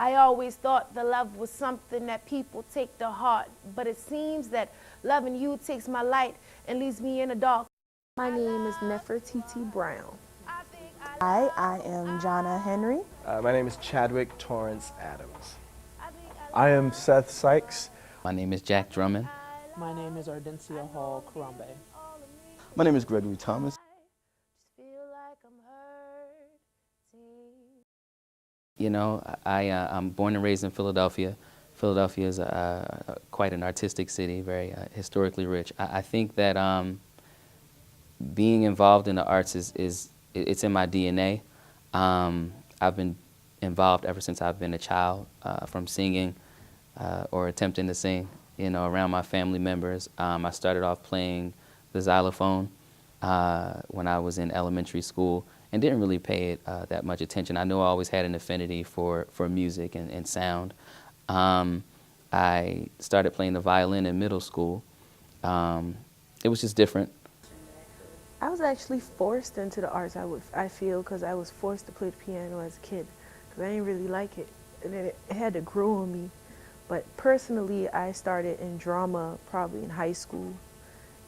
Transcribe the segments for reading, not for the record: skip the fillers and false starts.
I always thought the love was something that people take to heart, but it seems that loving you takes my light and leaves me in the dark. My name is Nefertiti Brown. Hi, I am Jonna Henry. My name is Chadwick Torrance Adams. I am Seth Sykes. My name is Jack Drummond. My name is Ardencia Hall Karambe. My name is Gregory Thomas. You know, I'm born and raised in Philadelphia. Philadelphia is quite an artistic city, very historically rich. I think that being involved in the arts it's in my DNA. I've been involved ever since I've been a child, from singing or attempting to sing, you know, around my family members. I started off playing the xylophone when I was in elementary school and didn't really pay it that much attention. I know I always had an affinity for music and sound. I started playing the violin in middle school. It was just different. I was actually forced into the arts, I feel, because I was forced to play the piano as a kid, because I didn't really like it, and then it had to grow on me. But personally, I started in drama probably in high school,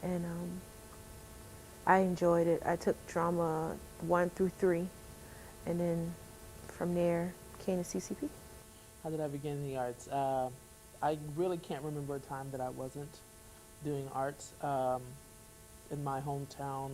and I enjoyed it. I took drama 1 through 3, and then from there came to CCP. How did I begin in the arts? I really can't remember a time that I wasn't doing arts. In my hometown,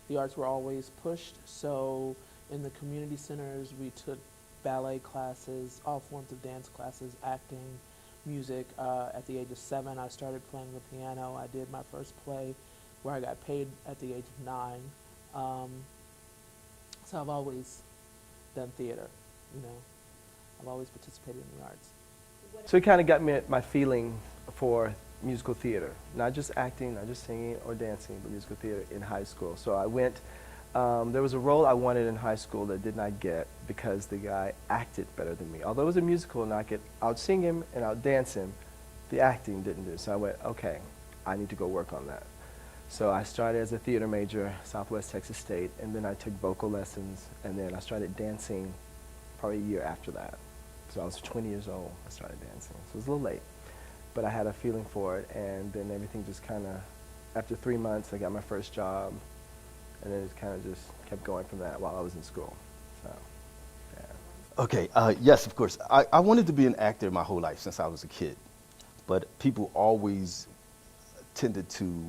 the arts were always pushed, so in the community centers we took ballet classes, all forms of dance classes, acting, music. At the age of 7, I started playing the piano. I did my first play where I got paid at the age of 9. So I've always done theater, you know. I've always participated in the arts. So it kind of got me at my feeling for musical theater, not just acting, not just singing or dancing, but musical theater in high school. So I went, there was a role I wanted in high school that did not get because the guy acted better than me. Although it was a musical and I could out-sing him and out-dance him, the acting didn't do it. So I went, okay, I need to go work on that. So I started as a theater major, Southwest Texas State, and then I took vocal lessons, and then I started dancing probably a year after that. So I was 20 years old, I started dancing. So it was a little late, but I had a feeling for it, and then everything just kind of, after 3 months, I got my first job, and then it kind of just kept going from that while I was in school. So, yeah. Okay, yes, of course. I wanted to be an actor my whole life since I was a kid, but people always tended to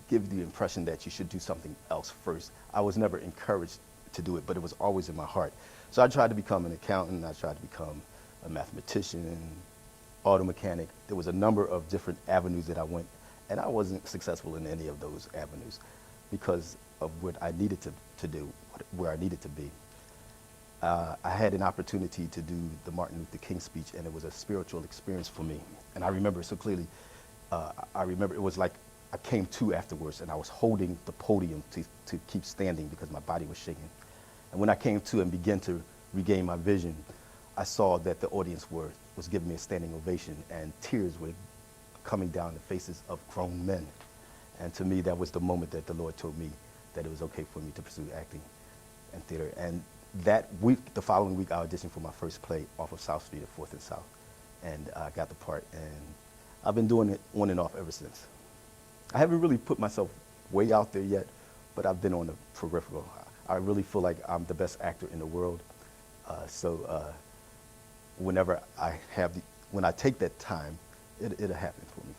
give the impression that you should do something else first. I was never encouraged to do it, but it was always in my heart. So I tried to become an accountant, I tried to become a mathematician, auto mechanic. There was a number of different avenues that I went, and I wasn't successful in any of those avenues because of what I needed to do, where I needed to be. I had an opportunity to do the Martin Luther King speech, and it was a spiritual experience for me. And I remember so clearly, I remember it was like I came to afterwards, and I was holding the podium to keep standing because my body was shaking. And when I came to and began to regain my vision, I saw that the audience was giving me a standing ovation, and tears were coming down the faces of grown men. And to me, that was the moment that the Lord told me that it was okay for me to pursue acting and theater. And that week, the following week, I auditioned for my first play off of South Street at 4th and South. And I got the part, and I've been doing it on and off ever since. I haven't really put myself way out there yet, but I've been on the peripheral. I really feel like I'm the best actor in the world. Whenever when I take that time, it'll happen for me.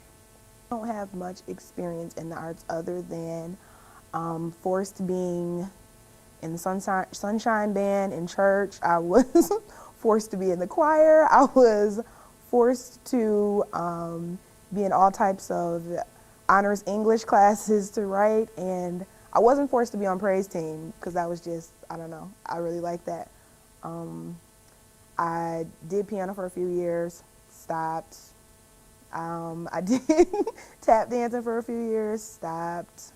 I don't have much experience in the arts other than forced being in the Sunshine Band in church. I was forced to be in the choir. I was forced to be in all types of honors English classes to write, and I wasn't forced to be on praise team because that was just, I don't know, I really like that. I did piano for a few years, stopped. I did tap dancing for a few years, stopped.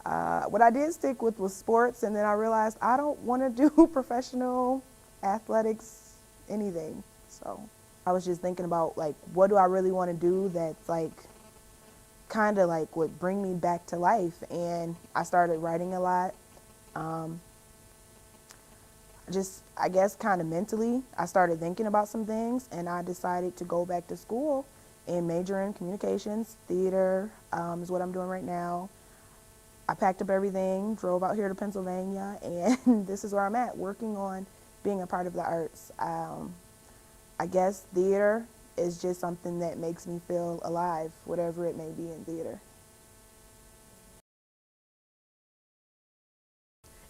What I did stick with was sports, and then I realized I don't want to do professional athletics, anything. So I was just thinking about, like, what do I really want to do that's like kind of like would bring me back to life, and I started writing a lot. just, I guess, kind of mentally, I started thinking about some things, and I decided to go back to school and major in communications. Theater is what I'm doing right now. I packed up everything, drove out here to Pennsylvania, and this is where I'm at, working on being a part of the arts. I guess theater is just something that makes me feel alive, whatever it may be in theater.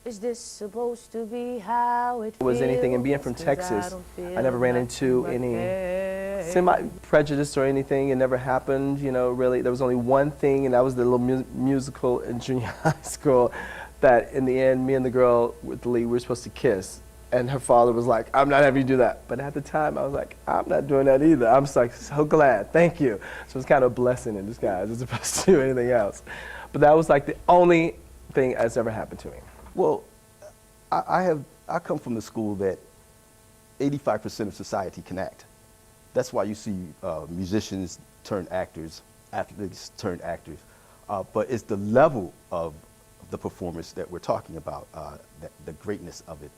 Is this supposed to be how it Was anything, and being feels? from 'Cause Texas, don't I never feel ran like into my any head. semi-prejudice or anything. It never happened, you know, really. There was only one thing, and that was the little musical in junior high school that in the end, me and the girl with the lead, we were supposed to kiss. And her father was like, I'm not having you do that. But at the time, I was like, I'm not doing that either. I'm so glad, thank you. So it's kind of a blessing in disguise as opposed to do anything else. But that was like the only thing that's ever happened to me. Well, I come from the school that 85% of society can act. That's why you see musicians turn actors, athletes turn actors. But it's the level of the performance that we're talking about, the greatness of it.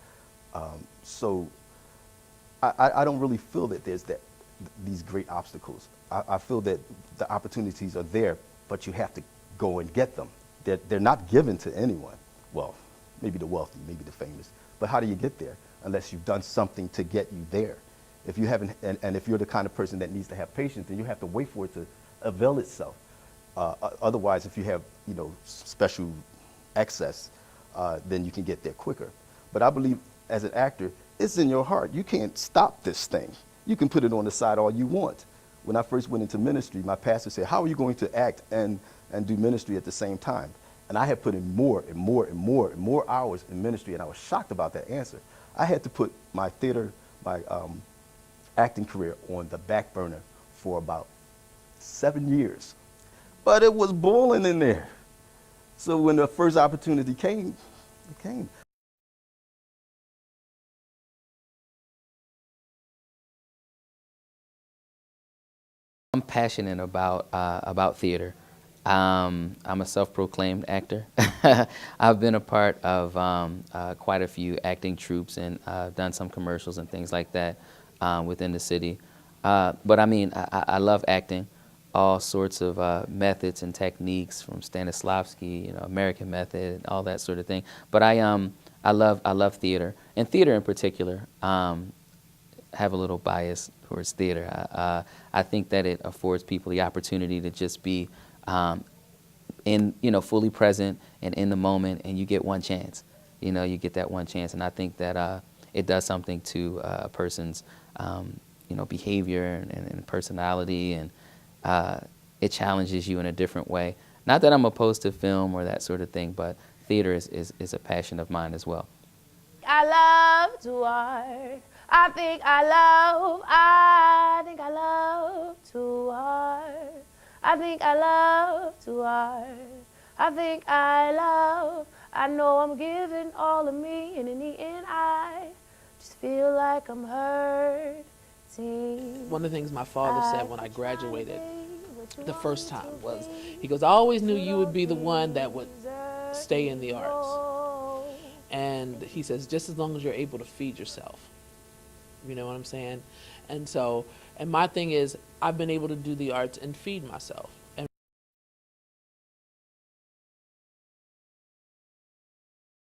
So I don't really feel that there's these great obstacles. I feel that the opportunities are there, but you have to go and get them. They're not given to anyone. Well, maybe the wealthy, maybe the famous. But how do you get there unless you've done something to get you there? If you haven't, and if you're the kind of person that needs to have patience, then you have to wait for it to avail itself. Otherwise, if you have, you know, special access, then you can get there quicker. But I believe as an actor, it's in your heart. You can't stop this thing. You can put it on the side all you want. When I first went into ministry, my pastor said, how are you going to act and do ministry at the same time? And I had put in more and more and more and more hours in ministry, and I was shocked about that answer. I had to put my theater, my acting career on the back burner for about 7 years. But it was boiling in there. So when the first opportunity came, it came. I'm passionate about theater. I'm a self-proclaimed actor. I've been a part of quite a few acting troupes and done some commercials and things like that within the city. But I mean, I love acting, all sorts of methods and techniques from Stanislavski, you know, American Method, all that sort of thing. But I love theater, and theater in particular. Have a little bias towards theater. I think that it affords people the opportunity to just be fully present and in the moment, and you get one chance. You know, you get that one chance, and I think that it does something to a person's, behavior and personality, and it challenges you in a different way. Not that I'm opposed to film or that sort of thing, but theater is a passion of mine as well. I love to art. I think I love to art. I think I love to art. I know I'm giving all of me, and in the end I just feel like I'm hurting. One of the things my father said when I graduated the first time was, he goes, I always knew you would be the one that would stay in the arts. And he says, just as long as you're able to feed yourself. You know what I'm saying? And so, and my thing is, I've been able to do the arts and feed myself.